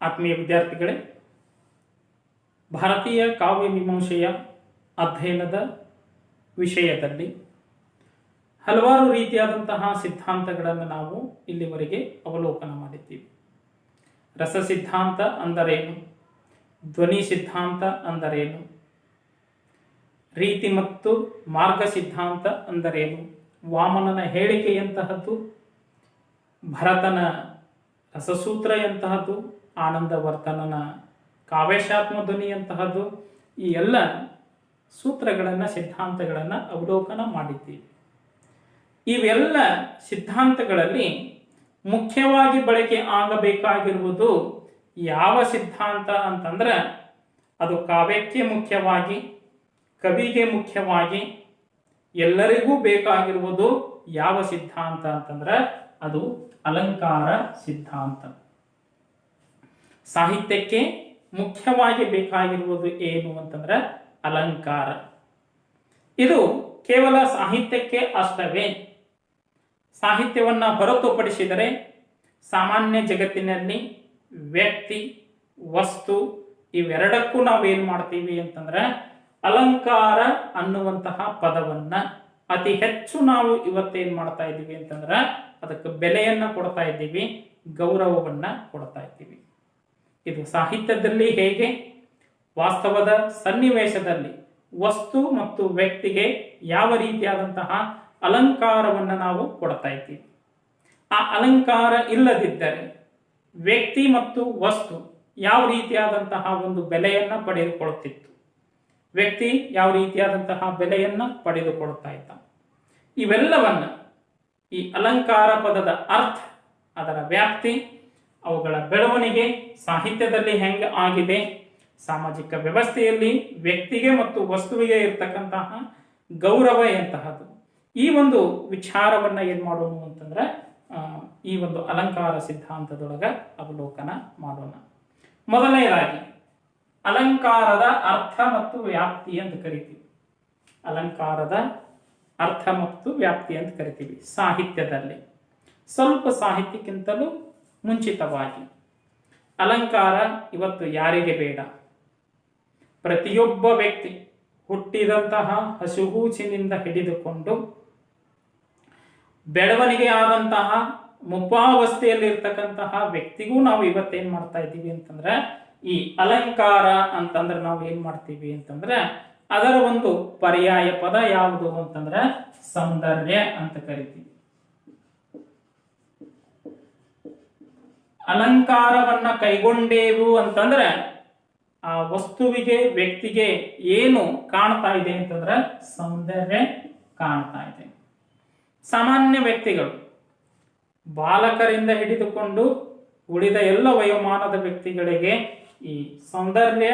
ಆತ್ಮೀಯ ವಿದ್ಯಾರ್ಥಿಗಳೇ, ಭಾರತೀಯ ಕಾವ್ಯ ಮೀಮಾಂಸೆಯ ಅಧ್ಯಯನದ ವಿಷಯದಲ್ಲಿ ಹಲವಾರು ರೀತಿಯಾದಂತಹ ಸಿದ್ಧಾಂತಗಳನ್ನು ನಾವು ಇಲ್ಲಿವರೆಗೆ ಅವಲೋಕನ ಮಾಡಿದ್ದೀವಿ. ರಸ ಸಿದ್ಧಾಂತ ಅಂದರೇನು, ಧ್ವನಿ ಸಿದ್ಧಾಂತ ಅಂದರೇನು, ರೀತಿ ಮತ್ತು ಮಾರ್ಗ ಸಿದ್ಧಾಂತ ಅಂದರೇನು, ವಾಮನನ ಹೇಳಿಕೆಯಂತಹದ್ದು, ಭರತನ ರಸಸೂತ್ರ ಎಂತಹದ್ದು, ಆನಂದವರ್ಧನನ ಕಾವ್ಯಶಾತ್ಮ ಧ್ವನಿಯಂತಹದ್ದು, ಈ ಎಲ್ಲ ಸೂತ್ರಗಳನ್ನು ಸಿದ್ಧಾಂತಗಳನ್ನು ಅವಲೋಕನ ಮಾಡಿದ್ದೀವಿ. ಇವೆಲ್ಲ ಸಿದ್ಧಾಂತಗಳಲ್ಲಿ ಮುಖ್ಯವಾಗಿ ಬಳಕೆ ಆಗಬೇಕಾಗಿರುವುದು ಯಾವ ಸಿದ್ಧಾಂತ ಅಂತಂದ್ರೆ ಅದು ಕಾವ್ಯಕ್ಕೆ ಮುಖ್ಯವಾಗಿ, ಕವಿಗೆ ಮುಖ್ಯವಾಗಿ ಎಲ್ಲರಿಗೂ ಬೇಕಾಗಿರುವುದು ಯಾವ ಸಿದ್ಧಾಂತ ಅಂತಂದ್ರೆ ಅದು ಅಲಂಕಾರ ಸಿದ್ಧಾಂತ. ಸಾಹಿತ್ಯಕ್ಕೆ ಮುಖ್ಯವಾಗಿ ಬೇಕಾಗಿರುವುದು ಏನು ಅಂತಂದ್ರೆ ಅಲಂಕಾರ. ಇದು ಕೇವಲ ಸಾಹಿತ್ಯಕ್ಕೆ ಅಷ್ಟವೇ? ಸಾಹಿತ್ಯವನ್ನ ಹೊರತುಪಡಿಸಿದರೆ ಸಾಮಾನ್ಯ ಜಗತ್ತಿನಲ್ಲಿ ವ್ಯಕ್ತಿ, ವಸ್ತು ಇವೆರಡಕ್ಕೂ ನಾವೇನ್ ಮಾಡ್ತೀವಿ ಅಂತಂದ್ರೆ ಅಲಂಕಾರ ಅನ್ನುವಂತಹ ಪದವನ್ನ ಅತಿ ಹೆಚ್ಚು ನಾವು ಇವತ್ತೇನ್ ಮಾಡ್ತಾ ಇದ್ದೀವಿ ಅಂತಂದ್ರೆ ಅದಕ್ಕೆ ಬೆಲೆಯನ್ನ ಕೊಡ್ತಾ ಇದ್ದೀವಿ, ಗೌರವವನ್ನ ಕೊಡ್ತಾ ಇದ್ದೀವಿ. ಇದು ಸಾಹಿತ್ಯದಲ್ಲಿ ಹೇಗೆ, ವಾಸ್ತವದ ಸನ್ನಿವೇಶದಲ್ಲಿ ವಸ್ತು ಮತ್ತು ವ್ಯಕ್ತಿಗೆ ಯಾವ ರೀತಿಯಾದಂತಹ ಅಲಂಕಾರವನ್ನು ನಾವು ಕೊಡ್ತಾ ಇದ್ದೀವಿ. ಆ ಅಲಂಕಾರ ಇಲ್ಲದಿದ್ದರೆ ವ್ಯಕ್ತಿ ಮತ್ತು ವಸ್ತು ಯಾವ ರೀತಿಯಾದಂತಹ ಒಂದು ಬೆಲೆಯನ್ನ ಪಡೆದುಕೊಳ್ಳುತ್ತಿತ್ತು, ವ್ಯಕ್ತಿ ಯಾವ ರೀತಿಯಾದಂತಹ ಬೆಲೆಯನ್ನ ಪಡೆದುಕೊಳ್ತಾ ಇದ್ದ. ಇವೆಲ್ಲವನ್ನ ಈ ಅಲಂಕಾರ ಪದದ ಅರ್ಥ, ಅದರ ವ್ಯಾಪ್ತಿ, ಅವುಗಳ ಬೆಳವಣಿಗೆ ಸಾಹಿತ್ಯದಲ್ಲಿ ಹೆಂಗೆ ಆಗಿದೆ, ಸಾಮಾಜಿಕ ವ್ಯವಸ್ಥೆಯಲ್ಲಿ ವ್ಯಕ್ತಿಗೆ ಮತ್ತು ವಸ್ತುವಿಗೆ ಇರ್ತಕ್ಕಂತಹ ಗೌರವ ಎಂತಹದ್ದು, ಈ ಒಂದು ವಿಚಾರವನ್ನ ಏನ್ ಮಾಡೋಣ ಅಂತಂದ್ರೆ ಈ ಒಂದು ಅಲಂಕಾರ ಸಿದ್ಧಾಂತದೊಳಗ ಅವಲೋಕನ ಮಾಡೋಣ. ಮೊದಲನೇದಾಗಿ ಅಲಂಕಾರದ ಅರ್ಥ ಮತ್ತು ವ್ಯಾಪ್ತಿ ಅಂತ ಕರಿತೀವಿ. ಅಲಂಕಾರದ ಅರ್ಥ ಮತ್ತು ವ್ಯಾಪ್ತಿ ಅಂತ ಕರಿತೀವಿ ಸಾಹಿತ್ಯದಲ್ಲಿ. ಸ್ವಲ್ಪ ಸಾಹಿತ್ಯಕ್ಕಿಂತಲೂ ಮುಂಚಿತವಾಗಿ ಅಲಂಕಾರ ಇವತ್ತು ಯಾರಿಗೆ ಬೇಡ? ಪ್ರತಿಯೊಬ್ಬ ವ್ಯಕ್ತಿ ಹುಟ್ಟಿದಂತಹ ಹಸುಗೂಚಿನಿಂದ ಹಿಡಿದುಕೊಂಡು ಬೆಳವಣಿಗೆ ಆದಂತಹ ಮುಪ್ಪಾವಸ್ಥೆಯಲ್ಲಿರ್ತಕ್ಕಂತಹ ವ್ಯಕ್ತಿಗೂ ನಾವು ಇವತ್ತೇನ್ ಮಾಡ್ತಾ ಇದ್ದೀವಿ ಅಂತಂದ್ರೆ ಈ ಅಲಂಕಾರ ಅಂತಂದ್ರೆ ನಾವು ಏನ್ ಮಾಡ್ತೀವಿ ಅಂತಂದ್ರೆ ಅದರ ಒಂದು ಪರ್ಯಾಯ ಪದ ಯಾವುದು ಅಂತಂದ್ರೆ ಸೌಂದರ್ಯ ಅಂತ ಕರಿತೀವಿ. ಅಲಂಕಾರವನ್ನ ಕೈಗೊಂಡೇವು ಅಂತಂದ್ರೆ ಆ ವಸ್ತುವಿಗೆ, ವ್ಯಕ್ತಿಗೆ ಏನು ಕಾಣ್ತಾ ಇದೆ ಅಂತಂದ್ರೆ ಸೌಂದರ್ಯ ಕಾಣ್ತಾ ಇದೆ. ಸಾಮಾನ್ಯ ವ್ಯಕ್ತಿಗಳು ಬಾಲಕರಿಂದ ಹಿಡಿದುಕೊಂಡು ಉಳಿದ ಎಲ್ಲ ವಯೋಮಾನದ ವ್ಯಕ್ತಿಗಳಿಗೆ ಈ ಸೌಂದರ್ಯ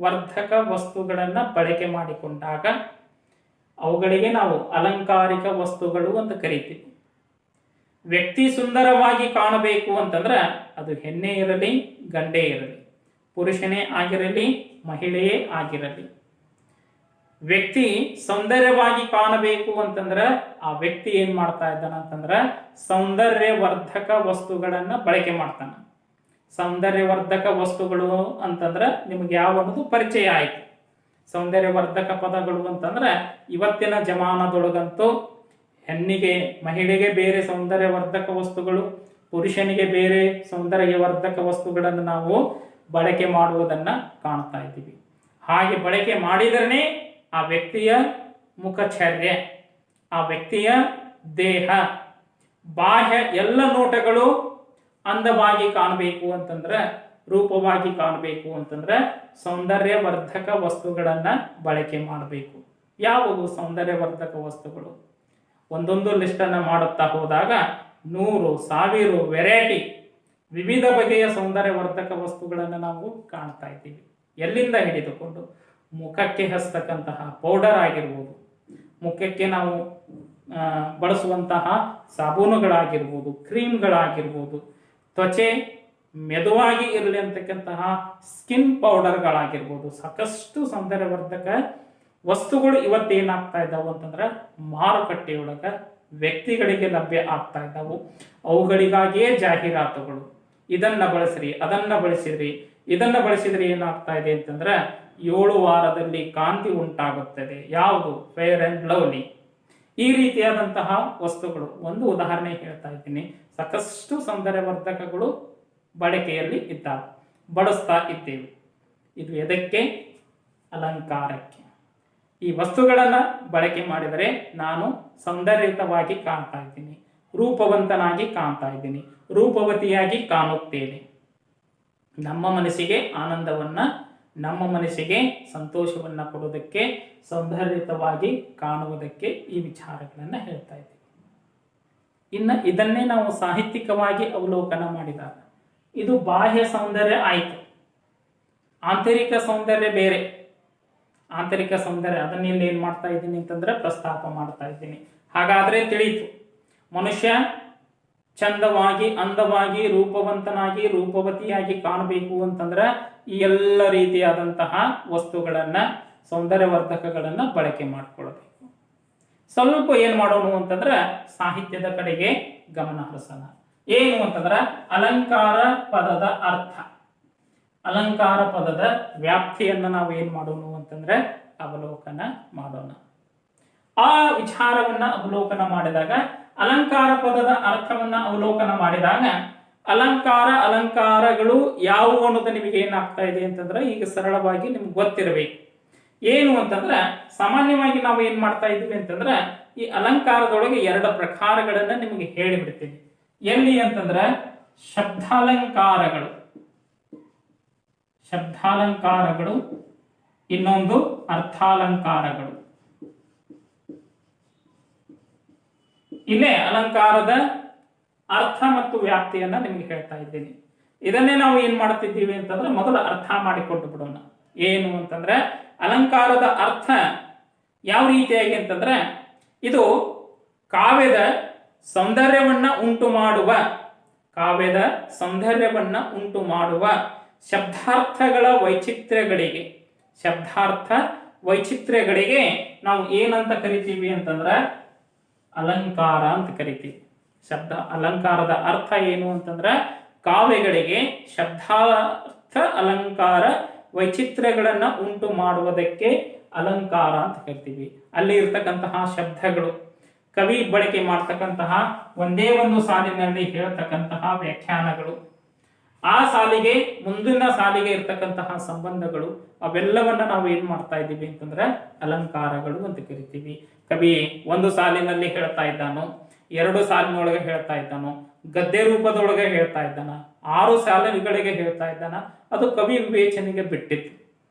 ವರ್ಧಕ ವಸ್ತುಗಳನ್ನ ಬಳಕೆ ಮಾಡಿಕೊಂಡಾಗ ಅವುಗಳಿಗೆ ನಾವು ಅಲಂಕಾರಿಕ ವಸ್ತುಗಳು ಅಂತ ಕರಿತೀವಿ. ವ್ಯಕ್ತಿ ಸುಂದರವಾಗಿ ಕಾಣಬೇಕು ಅಂತಂದ್ರೆ ಅದು ಹೆಣ್ಣೆ ಇರಲಿ, ಗಂಡೇ ಇರಲಿ, ಪುರುಷನೇ ಆಗಿರಲಿ, ಮಹಿಳೆಯೇ ಆಗಿರಲಿ, ವ್ಯಕ್ತಿ ಸೌಂದರ್ಯವಾಗಿ ಕಾಣಬೇಕು ಅಂತಂದ್ರೆ ಆ ವ್ಯಕ್ತಿ ಏನ್ ಮಾಡ್ತಾ ಇದ್ದಾನ ಅಂತಂದ್ರೆ ಸೌಂದರ್ಯವರ್ಧಕ ವಸ್ತುಗಳನ್ನ ಬಳಕೆ ಮಾಡ್ತಾನ. ಸೌಂದರ್ಯವರ್ಧಕ ವಸ್ತುಗಳು ಅಂತಂದ್ರೆ ನಿಮ್ಗೆ ಯಾವನ್ನದು ಪರಿಚಯ ಆಯ್ತು. ಸೌಂದರ್ಯವರ್ಧಕ ಪದಗಳು ಅಂತಂದ್ರೆ ಇವತ್ತಿನ ಜಮಾನದೊಳಗಂತೂ ಹೆಣ್ಣಿಗೆ, ಮಹಿಳೆಗೆ ಬೇರೆ ಸೌಂದರ್ಯವರ್ಧಕ ವಸ್ತುಗಳು, ಪುರುಷನಿಗೆ ಬೇರೆ ಸೌಂದರ್ಯವರ್ಧಕ ವಸ್ತುಗಳನ್ನು ನಾವು ಬಳಕೆ ಮಾಡುವುದನ್ನ ಕಾಣ್ತಾ ಇದ್ದೀವಿ. ಹಾಗೆ ಬಳಕೆ ಮಾಡಿದರೆ ಆ ವ್ಯಕ್ತಿಯ ಮುಖಚರ್ಯ, ಆ ವ್ಯಕ್ತಿಯ ದೇಹ, ಬಾಹ್ಯ ಎಲ್ಲ ನೋಟಗಳು ಅಂದವಾಗಿ ಕಾಣಬೇಕು ಅಂತಂದ್ರೆ, ರೂಪವಾಗಿ ಕಾಣಬೇಕು ಅಂತಂದ್ರೆ ಸೌಂದರ್ಯವರ್ಧಕ ವಸ್ತುಗಳನ್ನ ಬಳಕೆ ಮಾಡಬೇಕು. ಯಾವುವು ಸೌಂದರ್ಯವರ್ಧಕ ವಸ್ತುಗಳು? ಒಂದೊಂದು ಲಿಸ್ಟನ್ನು ಮಾಡುತ್ತಾ ಹೋದಾಗ 100, 1000 ವೆರೈಟಿ, ವಿವಿಧ ಬಗೆಯ ಸೌಂದರ್ಯವರ್ಧಕ ವಸ್ತುಗಳನ್ನು ನಾವು ಕಾಣ್ತಾ ಇದ್ದೀವಿ. ಎಲ್ಲಿಂದ ಹಿಡಿದುಕೊಂಡು ಮುಖಕ್ಕೆ ಹಚ್ಚತಕ್ಕಂತಹ ಪೌಡರ್ ಆಗಿರ್ಬೋದು, ಮುಖಕ್ಕೆ ನಾವು ಬಳಸುವಂತಹ ಸಾಬೂನುಗಳಾಗಿರ್ಬೋದು, ಕ್ರೀಮ್ಗಳಾಗಿರ್ಬೋದು, ತ್ವಚೆ ಮೆದುವಾಗಿ ಇರಲಿ ಅಂತಕ್ಕಂತಹ ಸ್ಕಿನ್ ಪೌಡರ್ಗಳಾಗಿರ್ಬೋದು, ಸಾಕಷ್ಟು ಸೌಂದರ್ಯವರ್ಧಕ ವಸ್ತುಗಳು ಇವತ್ತೇನಾಗ್ತಾ ಇದ್ದಾವೆ ಅಂತಂದ್ರೆ ಮಾರುಕಟ್ಟೆಯೊಳಗ ವ್ಯಕ್ತಿಗಳಿಗೆ ಲಭ್ಯ ಆಗ್ತಾ ಇದ್ದಾವು. ಅವುಗಳಿಗಾಗಿಯೇ ಜಾಹೀರಾತುಗಳು, ಇದನ್ನ ಬಳಸ್ರಿ, ಅದನ್ನ ಬಳಸಿದ್ರಿ, ಇದನ್ನ ಬಳಸಿದ್ರೆ ಏನಾಗ್ತಾ ಇದೆ ಅಂತಂದ್ರೆ 7 ವಾರದಲ್ಲಿ ಕಾಂತಿ ಉಂಟಾಗುತ್ತದೆ. ಯಾವುದು? Fair and lovely. ಈ ರೀತಿಯಾದಂತಹ ವಸ್ತುಗಳು. ಒಂದು ಉದಾಹರಣೆ ಹೇಳ್ತಾ ಇದ್ದೀನಿ. ಸಾಕಷ್ಟು ಸೌಂದರ್ಯವರ್ಧಕಗಳು ಬಳಕೆಯಲ್ಲಿ ಇದ್ದಾವೆ, ಬಳಸ್ತಾ ಇದ್ದೇವೆ. ಇದು ಎದಕ್ಕೆ? ಅಲಂಕಾರಕ್ಕೆ. ಈ ವಸ್ತುಗಳನ್ನ ಬಳಕೆ ಮಾಡಿದರೆ ನಾನು ಸೌಂದರ್ಯಯುತವಾಗಿ ಕಾಣ್ತಾ ಇದ್ದೀನಿ, ರೂಪವಂತನಾಗಿ ಕಾಣ್ತಾ ಇದ್ದೀನಿ, ರೂಪವತಿಯಾಗಿ ಕಾಣುತ್ತೇನೆ. ನಮ್ಮ ಮನಸ್ಸಿಗೆ ಆನಂದವನ್ನ, ನಮ್ಮ ಮನಸ್ಸಿಗೆ ಸಂತೋಷವನ್ನ ಕೊಡುವುದಕ್ಕೆ, ಸೌಂದರ್ಯಯುತವಾಗಿ ಕಾಣುವುದಕ್ಕೆ ಈ ವಿಚಾರಗಳನ್ನ ಹೇಳ್ತಾ ಇದ್ದೀವಿ. ಇನ್ನು ಇದನ್ನೇ ನಾವು ಸಾಹಿತ್ಯಿಕವಾಗಿ ಅವಲೋಕನ ಮಾಡಿದಾಗ ಇದು ಬಾಹ್ಯ ಸೌಂದರ್ಯ ಆಯಿತು. ಆಂತರಿಕ ಸೌಂದರ್ಯ ಬೇರೆ. ಆಂತರಿಕ ಸೌಂದರ್ಯ ಅದನ್ನ ಇಲ್ಲಿ ಏನ್ ಮಾಡ್ತಾ ಇದ್ದೀನಿ ಅಂತಂದ್ರೆ ಪ್ರಸ್ತಾಪ ಮಾಡ್ತಾ ಇದ್ದೀನಿ. ಹಾಗಾದ್ರೆ ತಿಳಿಯಿತು, ಮನುಷ್ಯ ಚಂದವಾಗಿ, ಅಂದವಾಗಿ, ರೂಪವಂತನಾಗಿ, ರೂಪವತಿಯಾಗಿ ಕಾಣಬೇಕು ಅಂತಂದ್ರೆ ಈ ಎಲ್ಲ ರೀತಿಯಾದಂತಹ ವಸ್ತುಗಳನ್ನ, ಸೌಂದರ್ಯವರ್ಧಕಗಳನ್ನ ಬಳಕೆ ಮಾಡಿಕೊಳ್ಬೇಕು. ಸ್ವಲ್ಪ ಏನ್ ಮಾಡೋಣ ಅಂತಂದ್ರೆ ಸಾಹಿತ್ಯದ ಕಡೆಗೆ ಗಮನ ಹರಿಸೋಣ. ಏನು ಅಂತಂದ್ರೆ ಅಲಂಕಾರ ಪದದ ಅರ್ಥ, ಅಲಂಕಾರ ಪದದ ವ್ಯಾಪ್ತಿಯನ್ನ ನಾವು ಏನ್ ಮಾಡೋಣ ಅಂತಂದ್ರೆ ಅವಲೋಕನ ಮಾಡೋಣ. ಆ ವಿಚಾರವನ್ನ ಅವಲೋಕನ ಮಾಡಿದಾಗ, ಅಲಂಕಾರ ಪದದ ಅರ್ಥವನ್ನ ಅವಲೋಕನ ಮಾಡಿದಾಗ, ಅಲಂಕಾರಗಳು ಯಾವುವು ಅನ್ನೋದು ನಿಮಗೆ ಏನಾಗ್ತಾ ಇದೆ ಅಂತಂದ್ರೆ ಈಗ ಸರಳವಾಗಿ ನಿಮ್ಗೆ ಗೊತ್ತಿರಬೇಕು. ಏನು ಅಂತಂದ್ರೆ ಸಾಮಾನ್ಯವಾಗಿ ನಾವು ಏನ್ ಮಾಡ್ತಾ ಇದ್ವಿ ಅಂತಂದ್ರೆ ಈ ಅಲಂಕಾರದೊಳಗೆ 2 ಪ್ರಕಾರಗಳನ್ನ ನಿಮಗೆ ಹೇಳಿಬಿಡ್ತೀನಿ. ಎಲ್ಲಿ ಅಂತಂದ್ರೆ ಶಬ್ದಾಲಂಕಾರಗಳು, ಇನ್ನೊಂದು ಅರ್ಥಾಲಂಕಾರಗಳು. ಇಲ್ಲೇ ಅಲಂಕಾರದ ಅರ್ಥ ಮತ್ತು ವ್ಯಾಪ್ತಿಯನ್ನ ನಿಮಗೆ ಹೇಳ್ತಾ ಇದ್ದೀನಿ. ಇದನ್ನೇ ನಾವು ಏನ್ ಮಾಡ್ತಿದ್ದೀವಿ ಅಂತಂದ್ರೆ ಮೊದಲು ಅರ್ಥ ಮಾಡಿಕೊಂಡು ಬಿಡೋಣ. ಏನು ಅಂತಂದ್ರೆ ಅಲಂಕಾರದ ಅರ್ಥ ಯಾವ ರೀತಿಯಾಗಿ ಅಂತಂದ್ರೆ ಇದು ಕಾವ್ಯದ ಸೌಂದರ್ಯವನ್ನ ಉಂಟು ಮಾಡುವ ಶಬ್ದಾರ್ಥಗಳ ವೈಚಿತ್ರ್ಯಗಳಿಗೆ ನಾವು ಏನಂತ ಕರಿತೀವಿ ಅಂತಂದ್ರೆ ಅಲಂಕಾರ ಅಂತ ಕರಿತೀವಿ. ಅಲಂಕಾರದ ಅರ್ಥ ಏನು ಅಂತಂದ್ರೆ ಕಾವ್ಯಗಳಿಗೆ ಶಬ್ದಾರ್ಥ ಅಲಂಕಾರ ವೈಚಿತ್ರ್ಯಗಳನ್ನ ಉಂಟು ಮಾಡುವುದಕ್ಕೆ ಅಲಂಕಾರ ಅಂತ ಕರಿತೀವಿ. ಅಲ್ಲಿ ಇರ್ತಕ್ಕಂತಹ ಶಬ್ದಗಳು, ಕವಿ ಬಳಕೆ ಮಾಡ್ತಕ್ಕಂತಹ ಒಂದೇ ಒಂದು ಸಾಲಿನಲ್ಲಿ ಹೇಳ್ತಕ್ಕಂತಹ ವ್ಯಾಖ್ಯಾನಗಳು, ಆ ಸಾಲಿಗೆ ಮುಂದಿನ ಸಾಲಿಗೆ ಇರ್ತಕ್ಕಂತಹ ಸಂಬಂಧಗಳು, ಅವೆಲ್ಲವನ್ನ ನಾವು ಏನ್ ಮಾಡ್ತಾ ಇದ್ದೀವಿ ಅಂತಂದ್ರೆ ಅಲಂಕಾರಗಳು ಅಂತ ಕರಿತೀವಿ. ಕವಿ ಒಂದು ಸಾಲಿನಲ್ಲಿ ಹೇಳ್ತಾ ಇದ್ದಾನೋ, 2 ಸಾಲಿನೊಳಗೆ ಹೇಳ್ತಾ ಇದ್ದಾನೋ, ಗದ್ಯ ರೂಪದೊಳಗೆ ಹೇಳ್ತಾ ಇದ್ದಾನ, 6 ಸಾಲಿಗಳಿಗೆ ಹೇಳ್ತಾ ಇದ್ದಾನ, ಅದು ಕವಿ ವಿವೇಚನೆಗೆ ಬಿಟ್ಟಿತ್ತು.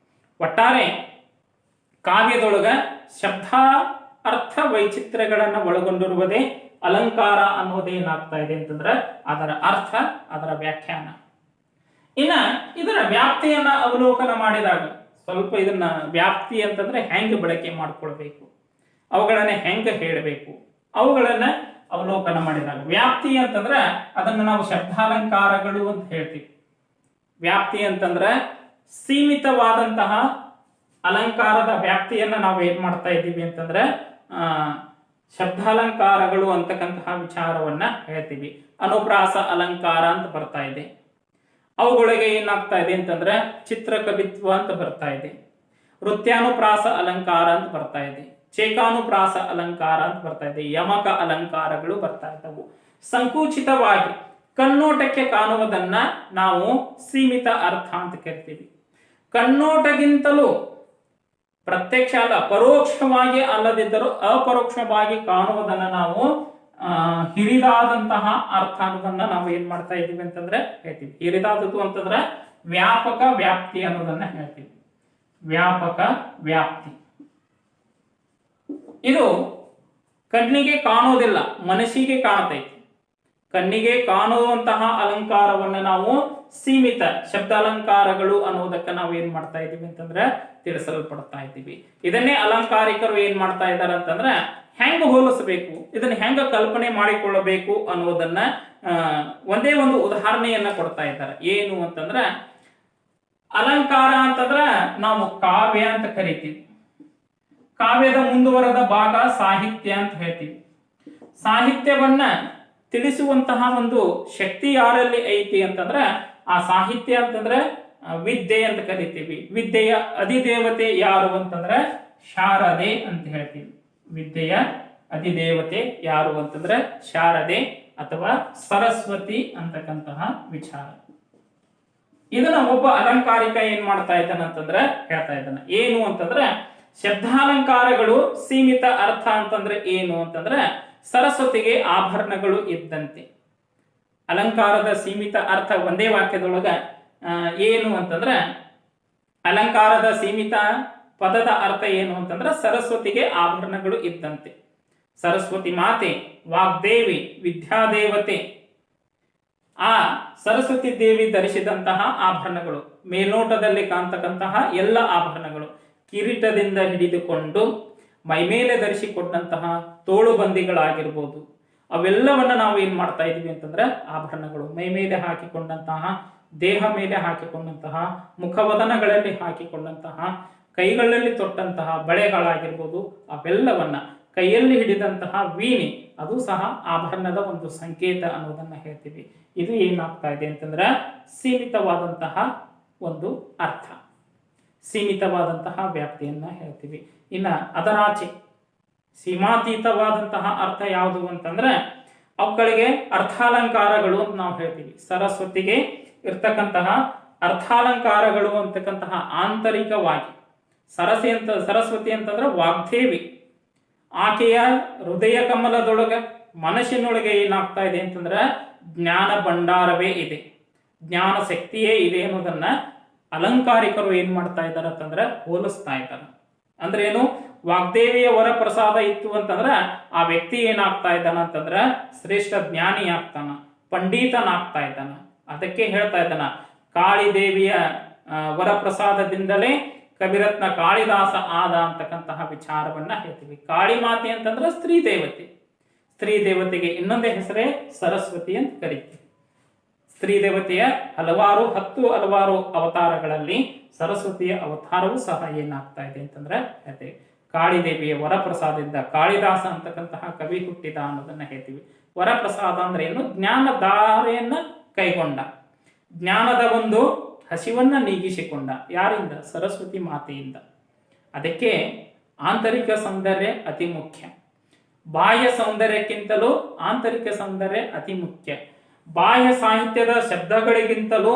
ಒಟ್ಟಾರೆ ಕಾವ್ಯದೊಳಗ ಶಬ್ದ ಅರ್ಥ ವೈಚಿತ್ರ್ಯಗಳನ್ನ ಒಳಗೊಂಡಿರುವುದೇ ಅಲಂಕಾರ ಅನ್ನೋದೇನಾಗ್ತಾ ಇದೆ ಅಂತಂದ್ರೆ ಅದರ ಅರ್ಥ, ಅದರ ವ್ಯಾಖ್ಯಾನ. ಇನ್ನ ಇದರ ವ್ಯಾಪ್ತಿಯನ್ನ ಅವಲೋಕನ ಮಾಡಿದಾಗ ಸ್ವಲ್ಪ ಇದನ್ನ ವ್ಯಾಪ್ತಿ ಅಂತಂದ್ರೆ ಹೆಂಗೆ ಬಳಕೆ ಮಾಡ್ಕೊಳ್ಬೇಕು, ಅವುಗಳನ್ನ ಹೆಂಗೆ ಹೇಳಬೇಕು, ಅವುಗಳನ್ನ ಅವಲೋಕನ ಮಾಡಿದಾಗ ವ್ಯಾಪ್ತಿ ಅಂತಂದ್ರೆ ಅದನ್ನ ನಾವು ಶಬ್ದಾಲಂಕಾರಗಳು ಅಂತ ಹೇಳ್ತೀವಿ. ವ್ಯಾಪ್ತಿ ಅಂತಂದ್ರೆ ಸೀಮಿತವಾದಂತಹ ಅಲಂಕಾರದ ವ್ಯಾಪ್ತಿಯನ್ನ ನಾವು ಏನ್ ಮಾಡ್ತಾ ಇದ್ದೀವಿ ಅಂತಂದ್ರೆ ಶಬ್ದಾಲಂಕಾರಗಳು ಅಂತಕ್ಕಂತಹ ವಿಚಾರವನ್ನ ಹೇಳ್ತೀವಿ. ಅನುಪ್ರಾಸ ಅಲಂಕಾರ ಅಂತ ಬರ್ತಾ ಇದೆ. ಅವುಗಳಿಗೆ ಏನಾಗ್ತಾ ಇದೆ ಅಂತಂದ್ರೆ ಚಿತ್ರಕವಿತ್ವ ಅಂತ ಬರ್ತಾ ಇದೆ, ವೃತ್ಯಾನುಪ್ರಾಸ ಅಲಂಕಾರ ಅಂತ ಬರ್ತಾ ಇದೆ, ಚೇಕಾನುಪ್ರಾಸ ಅಲಂಕಾರ ಅಂತ ಬರ್ತಾ ಇದೆ, ಯಮಕ ಅಲಂಕಾರಗಳು ಬರ್ತಾ ಇದ್ದವು. ಸಂಕುಚಿತವಾಗಿ ಕಣ್ಣೋಟಕ್ಕೆ ಕಾಣುವುದನ್ನ ನಾವು ಸೀಮಿತ ಅರ್ಥ ಅಂತ ಕರಿತೀವಿ. ಕಣ್ಣೋಟಗಿಂತಲೂ ಪ್ರತ್ಯಕ್ಷ ಅಲ್ಲ, ಪರೋಕ್ಷವಾಗಿ ಅಲ್ಲದಿದ್ದರೂ ಅಪರೋಕ್ಷವಾಗಿ ಕಾಣುವುದನ್ನ ನಾವು ಹಿರಿದಾದಂತಹ ಅರ್ಥ ಅನ್ನೋದನ್ನ ನಾವು ಏನ್ ಮಾಡ್ತಾ ಇದ್ದೀವಿ ಅಂತಂದ್ರೆ ಹೇಳ್ತೀವಿ. ಹಿರಿದಾದದ್ದು ಅಂತಂದ್ರೆ ವ್ಯಾಪಕ ವ್ಯಾಪ್ತಿ ಅನ್ನೋದನ್ನ ಹೇಳ್ತೀವಿ. ವ್ಯಾಪಕ ವ್ಯಾಪ್ತಿ ಇದು ಕಣ್ಣಿಗೆ ಕಾಣೋದಿಲ್ಲ, ಮನಸ್ಸಿಗೆ ಕಾಣತೈತಿ. ಕಣ್ಣಿಗೆ ಕಾಣುವಂತಹ ಅಲಂಕಾರವನ್ನ ನಾವು ಸೀಮಿತ ಶಬ್ದಾಲಂಕಾರಗಳು ಅನ್ನೋದಕ್ಕೆ ನಾವು ಏನ್ ಮಾಡ್ತಾ ಇದ್ದೀವಿ ಅಂತಂದ್ರೆ ತಿಳಿಸಲ್ಪಡ್ತಾ ಇದ್ದೀವಿ. ಇದನ್ನೇ ಅಲಂಕಾರಿಕರು ಏನ್ ಮಾಡ್ತಾ ಇದ್ದಾರೆ ಅಂತಂದ್ರೆ ಹೆಂಗ ಹೋಲಿಸಬೇಕು, ಇದನ್ನ ಹೆಂಗ ಕಲ್ಪನೆ ಮಾಡಿಕೊಳ್ಳಬೇಕು ಅನ್ನೋದನ್ನ ಒಂದೇ ಒಂದು ಉದಾಹರಣೆಯನ್ನ ಕೊಡ್ತಾ ಇದ್ದಾರೆ. ಏನು ಅಂತಂದ್ರೆ ಅಲಂಕಾರ ಅಂತಂದ್ರ ನಾವು ಕಾವ್ಯ ಅಂತ ಕರಿತೀವಿ. ಕಾವ್ಯದ ಮುಂದುವರೆದ ಭಾಗ ಸಾಹಿತ್ಯ ಅಂತ ಹೇಳ್ತೀವಿ. ಸಾಹಿತ್ಯವನ್ನ ತಿಳಿಸುವಂತಹ ಒಂದು ಶಕ್ತಿ ಯಾರಲ್ಲಿ ಐತಿ ಅಂತಂದ್ರೆ ಆ ಸಾಹಿತ್ಯ ಅಂತಂದ್ರೆ ವಿದ್ಯೆ ಅಂತ ಕರಿತೀವಿ. ವಿದ್ಯೆಯ ಅಧಿದೇವತೆ ಯಾರು ಅಂತಂದ್ರೆ ಶಾರದೆ ಅಂತ ಹೇಳ್ತೀವಿ. ವಿದ್ಯೆಯ ಅಧಿದೇವತೆ ಯಾರು ಅಂತಂದ್ರೆ ಶಾರದೆ ಅಥವಾ ಸರಸ್ವತಿ ಅಂತಕ್ಕಂತಹ ವಿಚಾರ. ಇದನ್ನ ಒಬ್ಬ ಅಲಂಕಾರಿಕ ಏನ್ ಮಾಡ್ತಾ ಇದ್ದಾನ ಅಂತಂದ್ರೆ ಹೇಳ್ತಾ ಇದ್ದಾನ ಏನು ಅಂತಂದ್ರೆ ಶಬ್ದಾಲಂಕಾರಗಳು ಸೀಮಿತ ಅರ್ಥ ಅಂತಂದ್ರೆ ಏನು ಅಂತಂದ್ರೆ ಸರಸ್ವತಿಗೆ ಆಭರಣಗಳು ಇದ್ದಂತೆ. ಅಲಂಕಾರದ ಸೀಮಿತ ಅರ್ಥ ಒಂದೇ ವಾಕ್ಯದೊಳಗ ಏನು ಅಂತಂದ್ರೆ ಅಲಂಕಾರದ ಸೀಮಿತ ಪದದ ಅರ್ಥ ಏನು ಅಂತಂದ್ರೆ ಸರಸ್ವತಿಗೆ ಆಭರಣಗಳು ಇದ್ದಂತೆ. ಸರಸ್ವತಿ ಮಾತೆ, ವಾಗ್ದೇವಿ, ವಿದ್ಯಾದೇವತೆ, ಆ ಸರಸ್ವತಿ ದೇವಿ ಧರಿಸಿದಂತಹ ಆಭರಣಗಳು, ಮೇಲ್ನೋಟದಲ್ಲಿ ಕಾಣ್ತಕ್ಕಂತಹ ಎಲ್ಲ ಆಭರಣಗಳು, ಕಿರೀಟದಿಂದ ಹಿಡಿದುಕೊಂಡು ಮೈಮೇಲೆ ಧರಿಸಿಕೊಂಡಂತಹ ತೋಳು ಬಂದಿಗಳಾಗಿರ್ಬೋದು, ಅವೆಲ್ಲವನ್ನ ನಾವು ಏನ್ ಮಾಡ್ತಾ ಇದೀವಿ ಅಂತಂದ್ರೆ ಆಭರಣಗಳು. ಮೈ ಮೇಲೆ ಹಾಕಿಕೊಂಡಂತಹ, ದೇಹ ಮೇಲೆ ಹಾಕಿಕೊಂಡಂತಹ, ಮುಖವದನಗಳಲ್ಲಿ ಹಾಕಿಕೊಂಡಂತಹ, ಕೈಗಳಲ್ಲಿ ತೊಟ್ಟಂತಹ ಬಳೆಗಳಾಗಿರ್ಬೋದು, ಅವೆಲ್ಲವನ್ನ ಕೈಯಲ್ಲಿ ಹಿಡಿದಂತಹ ವೀಣೆ ಅದು ಸಹ ಆಭರಣದ ಒಂದು ಸಂಕೇತ ಅನ್ನೋದನ್ನ ಹೇಳ್ತೀವಿ. ಇದು ಏನಾಗ್ತಾ ಇದೆ ಅಂತಂದ್ರೆ ಸೀಮಿತವಾದಂತಹ ಒಂದು ಅರ್ಥ, ಸೀಮಿತವಾದಂತಹ ವ್ಯಾಪ್ತಿಯನ್ನ ಹೇಳ್ತೀವಿ. ಇನ್ನ ಅದರಾಚೆ ಸೀಮಾತೀತವಾದಂತಹ ಅರ್ಥ ಯಾವುದು ಅಂತಂದ್ರೆ ಅವುಗಳಿಗೆ ಅರ್ಥಾಲಂಕಾರಗಳು ಅಂತ ನಾವು ಹೇಳ್ತೀವಿ. ಸರಸ್ವತಿಗೆ ಇರ್ತಕ್ಕಂತಹ ಅರ್ಥಾಲಂಕಾರಗಳು ಅಂತಕ್ಕಂತಹ ಆಂತರಿಕವಾಗಿ ಸರಸ್ವತಿ ಅಂತಂದ್ರೆ ವಾಗ್ದೇವಿ, ಆಕೆಯ ಹೃದಯ ಕಮಲದೊಳಗ ಮನಸ್ಸಿನೊಳಗೆ ಏನಾಗ್ತಾ ಇದೆ ಅಂತಂದ್ರೆ ಜ್ಞಾನ ಭಂಡಾರವೇ ಇದೆ, ಜ್ಞಾನ ಶಕ್ತಿಯೇ ಇದೆ ಅನ್ನೋದನ್ನ ಅಲಂಕಾರಿಕರು ಏನ್ ಮಾಡ್ತಾ ಇದ್ದಾರೆ ಅಂತಂದ್ರೆ ಹೋಲಿಸ್ತಾ ಇದ್ದಾರೆ. ಅಂದ್ರೆ ಏನು, ವಾಗ್ದೇವಿಯ ವರಪ್ರಸಾದ ಇತ್ತು ಅಂತಂದ್ರ ಆ ವ್ಯಕ್ತಿ ಏನಾಗ್ತಾ ಇದ್ದಾನ ಅಂತಂದ್ರ ಶ್ರೇಷ್ಠ ಜ್ಞಾನಿ ಆಗ್ತಾನ, ಪಂಡಿತನಾಗ್ತಾ ಇದ್ದಾನ. ಅದಕ್ಕೆ ಹೇಳ್ತಾ ಇದ್ದಾನ ಕಾಳಿದೇವಿಯ ವರಪ್ರಸಾದದಿಂದಲೇ ಕವಿರತ್ನ ಕಾಳಿದಾಸ ಆದ ಅಂತಕ್ಕಂತಹ ವಿಚಾರವನ್ನ ಹೇಳ್ತೀವಿ. ಕಾಳಿ ಮಾತೆ ಅಂತಂದ್ರೆ ಸ್ತ್ರೀ ದೇವತೆ, ಸ್ತ್ರೀ ದೇವತೆಗೆ ಇನ್ನೊಂದೇ ಹೆಸರೇ ಸರಸ್ವತಿ ಅಂತ ಕರಿತೀವಿ. ಸ್ತ್ರೀ ದೇವತೆಯ ಹಲವಾರು ಅವತಾರಗಳಲ್ಲಿ ಸರಸ್ವತಿಯ ಅವತಾರವೂ ಸಹ ಏನಾಗ್ತಾ ಇದೆ ಅಂತಂದ್ರೆ ಹೇಳ್ತೀವಿ. ಕಾಳಿದೇವಿಯ ವರಪ್ರಸಾದದಿಂದ ಕಾಳಿದಾಸ ಅಂತಕ್ಕಂತಹ ಕವಿ ಹುಟ್ಟಿದ ಅನ್ನೋದನ್ನ ಹೇಳ್ತೀವಿ. ವರಪ್ರಸಾದ ಅಂದ್ರೆ ಏನು, ಜ್ಞಾನಧಾರೆಯನ್ನ ಕೈಗೊಂಡ, ಜ್ಞಾನದ ಒಂದು ಹಸಿವನ್ನ ನೀಗಿಸಿಕೊಂಡ. ಯಾರಿಂದ? ಸರಸ್ವತಿ ಮಾತೆಯಿಂದ. ಅದಕ್ಕೆ ಆಂತರಿಕ ಸೌಂದರ್ಯ ಅತಿ ಮುಖ್ಯ. ಬಾಹ್ಯ ಸೌಂದರ್ಯಕ್ಕಿಂತಲೂ ಆಂತರಿಕ ಸೌಂದರ್ಯ ಅತಿ ಮುಖ್ಯ. ಬಾಹ್ಯ ಸಾಹಿತ್ಯದ ಶಬ್ದಗಳಿಗಿಂತಲೂ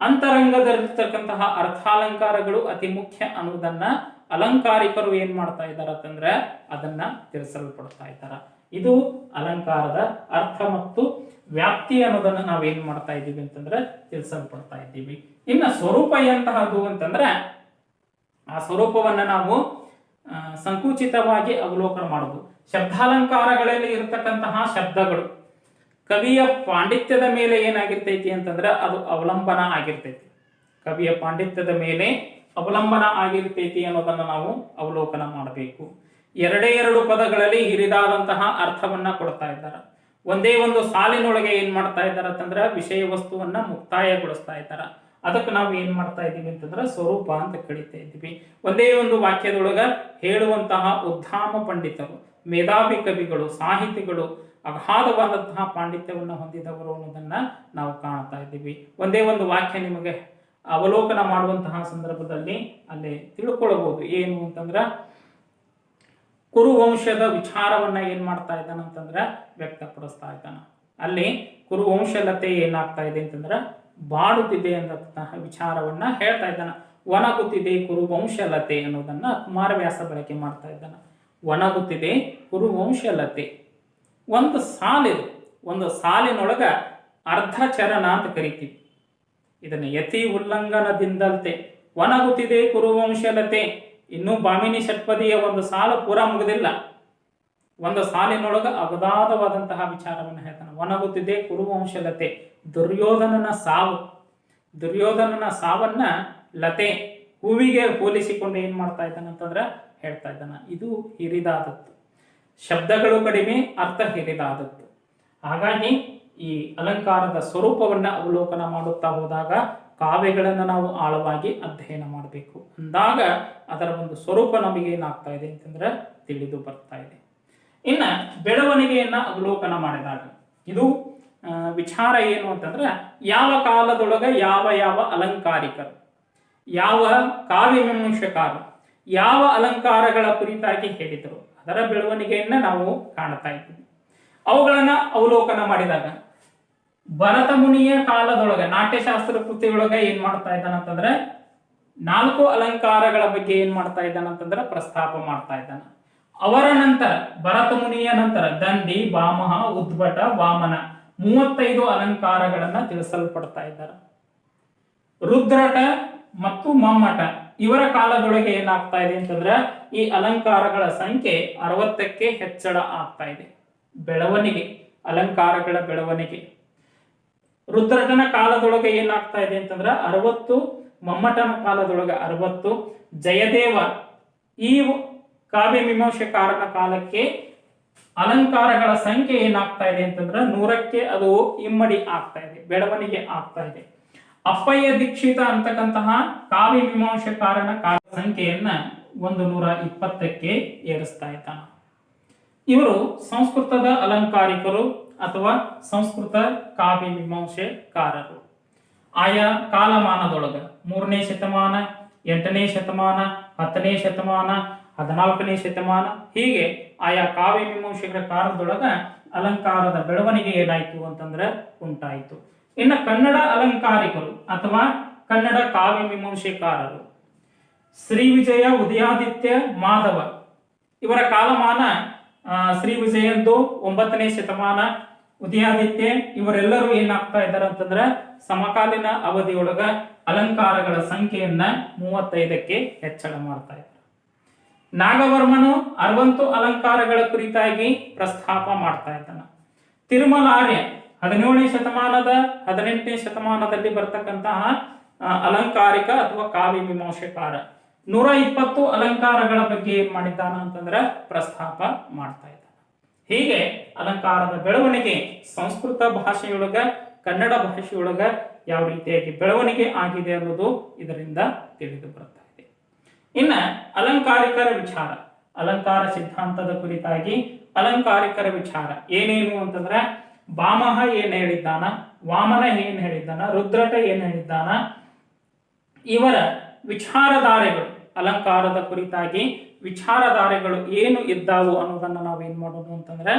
ಅಂತರಂಗದಲ್ಲಿರ್ತಕ್ಕಂತಹ ಅರ್ಥಾಲಂಕಾರಗಳು ಅತಿ ಮುಖ್ಯ ಅನ್ನುವುದನ್ನ ಅಲಂಕಾರಿಕರು ಏನ್ ಮಾಡ್ತಾ ಇದ್ದಾರೆ ಅಂತಂದ್ರೆ ಅದನ್ನ ತಿಳಿಸಲ್ಪಡ್ತಾ ಇದ್ದಾರ. ಇದು ಅಲಂಕಾರದ ಅರ್ಥ ಮತ್ತು ವ್ಯಾಪ್ತಿ ಅನ್ನೋದನ್ನ ನಾವೇನ್ ಮಾಡ್ತಾ ಇದ್ದೀವಿ ಅಂತಂದ್ರೆ ತಿಳಿಸಲ್ಪಡ್ತಾ ಇದ್ದೀವಿ. ಇನ್ನ ಸ್ವರೂಪ ಎಂತಹದ್ದು ಅಂತಂದ್ರೆ ಆ ಸ್ವರೂಪವನ್ನ ನಾವು ಸಂಕುಚಿತವಾಗಿ ಅವಲೋಕನ ಮಾಡುದು. ಶಬ್ದಾಲಂಕಾರಗಳಲ್ಲಿ ಇರತಕ್ಕಂತಹ ಶಬ್ದಗಳು ಕವಿಯ ಪಾಂಡಿತ್ಯದ ಮೇಲೆ ಏನಾಗಿರ್ತೈತಿ ಅಂತಂದ್ರೆ ಅದು ಅವಲಂಬನ ಆಗಿರ್ತೈತಿ. ಕವಿಯ ಪಾಂಡಿತ್ಯದ ಮೇಲೆ ಅವಲಂಬನ ಆಗಿರ್ತೈತಿ ಅನ್ನೋದನ್ನ ನಾವು ಅವಲೋಕನ ಮಾಡಬೇಕು. ಎರಡೇ ಎರಡು ಪದಗಳಲ್ಲಿ ಹಿರಿದಾದಂತಹ ಅರ್ಥವನ್ನ ಕೊಡ್ತಾ ಇದ್ದಾರೆ. ಒಂದೇ ಒಂದು ಸಾಲಿನೊಳಗೆ ಏನ್ ಮಾಡ್ತಾ ಇದ್ದಾರೆ ಅಂತಂದ್ರೆ ವಿಷಯ ವಸ್ತುವನ್ನ ಮುಕ್ತಾಯಗೊಳಿಸ್ತಾ ಇದ್ದಾರೆ. ಅದಕ್ಕೆ ನಾವು ಏನ್ ಮಾಡ್ತಾ ಇದ್ದೀವಿ ಅಂತಂದ್ರೆ ಸ್ವರೂಪ ಅಂತ ಕರೀತಾ ಇದ್ದೀವಿ. ಒಂದೇ ಒಂದು ವಾಕ್ಯದೊಳಗ ಹೇಳುವಂತಹ ಉದ್ಧಾಮ ಪಂಡಿತರು, ಮೇಧಾವಿ ಕವಿಗಳು, ಸಾಹಿತಿಗಳು, ಅಗಾಧವಾದಂತಹ ಪಾಂಡಿತ್ಯವನ್ನು ಹೊಂದಿದವರು ಅನ್ನೋದನ್ನ ನಾವು ಕಾಣ್ತಾ ಇದ್ದೀವಿ. ಒಂದೇ ಒಂದು ವಾಕ್ಯ ನಿಮಗೆ ಅವಲೋಕನ ಮಾಡುವಂತಹ ಸಂದರ್ಭದಲ್ಲಿ ಅಲ್ಲಿ ತಿಳ್ಕೊಳ್ಬಹುದು. ಏನು ಅಂತಂದ್ರ ಕುರುವಂಶದ ವಿಚಾರವನ್ನ ಏನ್ ಮಾಡ್ತಾ ಇದ್ದಾನ ಅಂತಂದ್ರ ವ್ಯಕ್ತಪಡಿಸ್ತಾ ಇದ್ದಾನ. ಅಲ್ಲಿ ಕುರುವಂಶಲತೆ ಏನಾಗ್ತಾ ಇದೆ ಅಂತಂದ್ರ ಬಾಡುತ್ತಿದೆ ಅನ್ನಂತಹ ವಿಚಾರವನ್ನ ಹೇಳ್ತಾ ಇದ್ದಾನ. ಒಣಗುತ್ತಿದೆ ಕುರುವಂಶಲತೆ ಅನ್ನೋದನ್ನ ಕುಮಾರವ್ಯಾಸ ಬಳಕೆ ಮಾಡ್ತಾ ಇದ್ದಾನ. ಒಣಗುತ್ತಿದೆ ಕುರುವಂಶಲತೆ. ಒಂದು ಸಾಲಿದು, ಒಂದು ಸಾಲಿನೊಳಗ ಅರ್ಧ ಚರಣ ಅಂತ ಕರಿತೀವಿ. ಇದನ್ನ ಯತಿ ಉಲ್ಲಂಘನದಿಂದಲ್ತೆ ಒಣಗುತ್ತಿದೆ ಕುರುವಂಶಲತೆ. ಇನ್ನೂ ಬಾಮಿನಿ ಷಟ್ಪದಿಯ ಒಂದು ಸಾಲು ಪೂರ ಮುಗಿದಿಲ್ಲ. ಒಂದು ಸಾಲಿನೊಳಗ ಅಗಾಧವಾದಂತಹ ವಿಚಾರವನ್ನು ಹೇಳ್ತಾನೆ. ಒಣಗುತ್ತಿದೆ ಕುರುವಂಶಲತೆ. ದುರ್ಯೋಧನನ ಸಾವು, ದುರ್ಯೋಧನನ ಸಾವನ್ನ ಲತೆ ಹೂವಿಗೆ ಹೋಲಿಸಿಕೊಂಡು ಏನ್ ಮಾಡ್ತಾ ಇದ್ದಾನ ಅಂತಂದ್ರೆ ಹೇಳ್ತಾ ಇದ್ದಾನ. ಇದು ಹಿರಿದಾದದ್ದು, ಶಬ್ದಗಳು ಕಡಿಮೆ, ಅರ್ಥ ಹಿರಿದಾದದ್ದು. ಹಾಗಾಗಿ ಈ ಅಲಂಕಾರದ ಸ್ವರೂಪವನ್ನ ಅವಲೋಕನ ಮಾಡುತ್ತಾ ಹೋದಾಗ ಕಾವ್ಯಗಳನ್ನು ನಾವು ಆಳವಾಗಿ ಅಧ್ಯಯನ ಮಾಡಬೇಕು. ಅಂದಾಗ ಅದರ ಒಂದು ಸ್ವರೂಪ ನಮಗೆ ಏನಾಗ್ತಾ ಇದೆ ಅಂತಂದ್ರೆ ತಿಳಿದು ಬರ್ತಾ ಇದೆ. ಇನ್ನ ಬೆಳವಣಿಗೆಯನ್ನ ಅವಲೋಕನ ಮಾಡಿದಾಗ ಇದು ವಿಚಾರ ಏನು ಅಂತಂದ್ರೆ ಯಾವ ಕಾಲದೊಳಗೆ ಯಾವ ಯಾವ ಅಲಂಕಾರಿಕರು, ಯಾವ ಕಾವ್ಯ ಮೀಮಾಂಸಕಾರರು ಯಾವ ಅಲಂಕಾರಗಳ ಕುರಿತಾಗಿ ಹೇಳಿದರು ಅದರ ಬೆಳವಣಿಗೆಯನ್ನ ನಾವು ಕಾಣ್ತಾ ಇದ್ದೀವಿ. ಅವುಗಳನ್ನ ಅವಲೋಕನ ಮಾಡಿದಾಗ ಭರತ ಮುನಿಯ ಕಾಲದೊಳಗೆ ನಾಟ್ಯಶಾಸ್ತ್ರ ಕೃತಿಯೊಳಗೆ ಏನ್ ಮಾಡ್ತಾ ಇದ್ದಾನಂತಂದ್ರೆ 4 ಅಲಂಕಾರಗಳ ಬಗ್ಗೆ ಏನ್ ಮಾಡ್ತಾ ಇದ್ದಾನಂತಂದ್ರೆ ಪ್ರಸ್ತಾಪ ಮಾಡ್ತಾ ಇದ್ದಾನ. ಅವರ ನಂತರ ಭರತ ಮುನಿಯ ನಂತರ ದಂಡಿ, ಭಾಮಹ, ಉದ್ಭಟ, ವಾಮನ 35 ಅಲಂಕಾರಗಳನ್ನ ತಿಳಿಸಲ್ಪಡ್ತಾ ಇದ್ದಾರೆ. ರುದ್ರಟ ಮತ್ತು ಮಮ್ಮಟ ಇವರ ಕಾಲದೊಳಗೆ ಏನಾಗ್ತಾ ಇದೆ ಅಂತಂದ್ರೆ ಈ ಅಲಂಕಾರಗಳ ಸಂಖ್ಯೆ 60ಕ್ಕೆ ಹೆಚ್ಚಳ ಆಗ್ತಾ ಇದೆ. ಬೆಳವಣಿಗೆ, ಅಲಂಕಾರಗಳ ಬೆಳವಣಿಗೆ. ರುದ್ರಟನ ಕಾಲದೊಳಗೆ ಏನಾಗ್ತಾ ಇದೆ ಅಂತಂದ್ರೆ 60, ಮಮ್ಮಟನ ಕಾಲದೊಳಗೆ 60, ಜಯದೇವ ಈ ಕಾವ್ಯ ಮೀಮಾಂಸಕಾರನ ಕಾಲಕ್ಕೆ ಅಲಂಕಾರಗಳ ಸಂಖ್ಯೆ ಏನಾಗ್ತಾ ಇದೆ ಅಂತಂದ್ರೆ 100ಕ್ಕೆ ಅದು ಇಮ್ಮಡಿ ಆಗ್ತಾ ಇದೆ, ಬೆಳವಣಿಗೆ ಆಗ್ತಾ ಇದೆ. ಅಪ್ಪಯ್ಯ ದೀಕ್ಷಿತ ಅಂತಕ್ಕಂತಹ ಕಾವ್ಯ ಮೀಮಾಂಸಕಾರನ ಕಾಲ ಸಂಖ್ಯೆಯನ್ನ 120ಕ್ಕೆ ಏರಿಸ್ತಾ ಇದ್ದಾನ. ಇವರು ಸಂಸ್ಕೃತದ ಅಲಂಕಾರಿಕರು ಅಥವಾ ಸಂಸ್ಕೃತ ಕಾವ್ಯ ಮೀಮಾಂಸಕಾರರು. ಆಯಾ ಕಾಲಮಾನದೊಳಗ 3ನೇ ಶತಮಾನ, 8ನೇ ಶತಮಾನ, 10ನೇ ಶತಮಾನ, 14ನೇ ಶತಮಾನ ಹೀಗೆ ಆಯಾ ಕಾವ್ಯ ಮೀಮಾಂಸಕರ ಕಾಲದೊಳಗ ಅಲಂಕಾರದ ಬೆಳವಣಿಗೆ ಏನಾಯ್ತು ಅಂತಂದ್ರೆ ಉಂಟಾಯಿತು. ಇನ್ನು ಕನ್ನಡ ಅಲಂಕಾರಿಕರು ಅಥವಾ ಕನ್ನಡ ಕಾವ್ಯ ಮೀಮಾಂಸಕಾರರು ಶ್ರೀ ವಿಜಯ, ಉದಯಾದಿತ್ಯ, ಮಾಧವ ಇವರ ಕಾಲಮಾನ ಶ್ರೀ ವಿಜಯಂದು 9ನೇ ಶತಮಾನ, ಉದಯಾದಿತ್ಯ ಇವರೆಲ್ಲರೂ ಏನಾಗ್ತಾ ಇದ್ದಾರೆ ಅಂತಂದ್ರೆ ಸಮಕಾಲೀನ ಅವಧಿಯೊಳಗ ಅಲಂಕಾರಗಳ ಸಂಖ್ಯೆಯನ್ನ 35ಕ್ಕೆ ಹೆಚ್ಚಳ ಮಾಡ್ತಾ ಇದ್ದಾರೆ. ನಾಗವರ್ಮನು 60 ಅಲಂಕಾರಗಳ ಕುರಿತಾಗಿ ಪ್ರಸ್ತಾಪ ಮಾಡ್ತಾ ಇದ್ದಾನ. ತಿರುಮಲಾರ್ಯ 17ನೇ ಶತಮಾನದ 18ನೇ ಶತಮಾನದಲ್ಲಿ ಬರ್ತಕ್ಕಂತಹ ಅಲಂಕಾರಿಕ ಅಥವಾ ಕಾವ್ಯ ಮೀಮಾಂಸಕಾರ 120 ಅಲಂಕಾರಗಳ ಬಗ್ಗೆ ಏನ್ ಮಾಡಿದ್ದಾನ ಅಂತಂದ್ರೆ ಪ್ರಸ್ತಾಪ ಮಾಡ್ತಾ ಇದ್ದಾನ. ಹೀಗೆ ಅಲಂಕಾರದ ಬೆಳವಣಿಗೆ ಸಂಸ್ಕೃತ ಭಾಷೆಯೊಳಗ ಕನ್ನಡ ಭಾಷೆಯೊಳಗ ಯಾವ ರೀತಿಯಾಗಿ ಬೆಳವಣಿಗೆ ಆಗಿದೆ ಅನ್ನೋದು ಇದರಿಂದ ತಿಳಿದು ಬರ್ತಾ ಇದೆ. ಇನ್ನ ಅಲಂಕಾರಿಕರ ವಿಚಾರ, ಅಲಂಕಾರ ಸಿದ್ಧಾಂತದ ಕುರಿತಾಗಿ ಅಲಂಕಾರಿಕರ ವಿಚಾರ ಏನೇನು ಅಂತಂದ್ರೆ ಭಾಮಹ ಏನ್ ಹೇಳಿದ್ದಾನ, ವಾಮನ ಏನ್ ಹೇಳಿದ್ದಾನ, ರುದ್ರಟ ಏನ್ ಹೇಳಿದ್ದಾನ, ಇವರ ವಿಚಾರಧಾರೆಗಳು, ಅಲಂಕಾರದ ಕುರಿತಾಗಿ ವಿಚಾರಧಾರೆಗಳು ಏನು ಇದ್ದಾವು ಅನ್ನೋದನ್ನ ನಾವೇನ್ ಮಾಡೋದು ಅಂತಂದ್ರೆ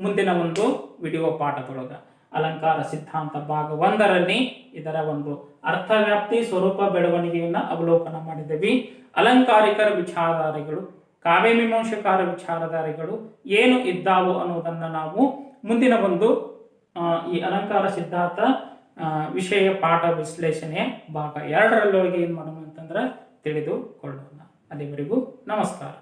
ಮುಂದಿನ ಒಂದು ವಿಡಿಯೋ ಪಾಠದೊಳಗ ಅಲಂಕಾರ ಸಿದ್ಧಾಂತ ಭಾಗ 1ರಲ್ಲಿ ಇದರ ಒಂದು ಅರ್ಥವ್ಯಾಪ್ತಿ, ಸ್ವರೂಪ, ಬೆಳವಣಿಗೆಯನ್ನ ಅವಲೋಕನ ಮಾಡಿದ್ದೀವಿ. ಅಲಂಕಾರಿಕರ ವಿಚಾರಧಾರೆಗಳು, ಕಾವ್ಯ ಮೀಮಾಂಸಕಾರ ವಿಚಾರಧಾರೆಗಳು ಏನು ಇದ್ದಾವು ಅನ್ನೋದನ್ನ ನಾವು ಮುಂದಿನ ಒಂದು ಈ ಅಲಂಕಾರ ಸಿದ್ಧಾಂತ ವಿಷಯ ಪಾಠ ವಿಶ್ಲೇಷಣೆ ಭಾಗ 2ರಲ್ಲೊಳಗೆ ಏನ್ ಮಾಡೋಣ ಅಂತಂದ್ರೆ ತಿಳಿದುಕೊಳ್ಳೋಣ. ಅಲ್ಲಿವರೆಗೂ ನಮಸ್ಕಾರ.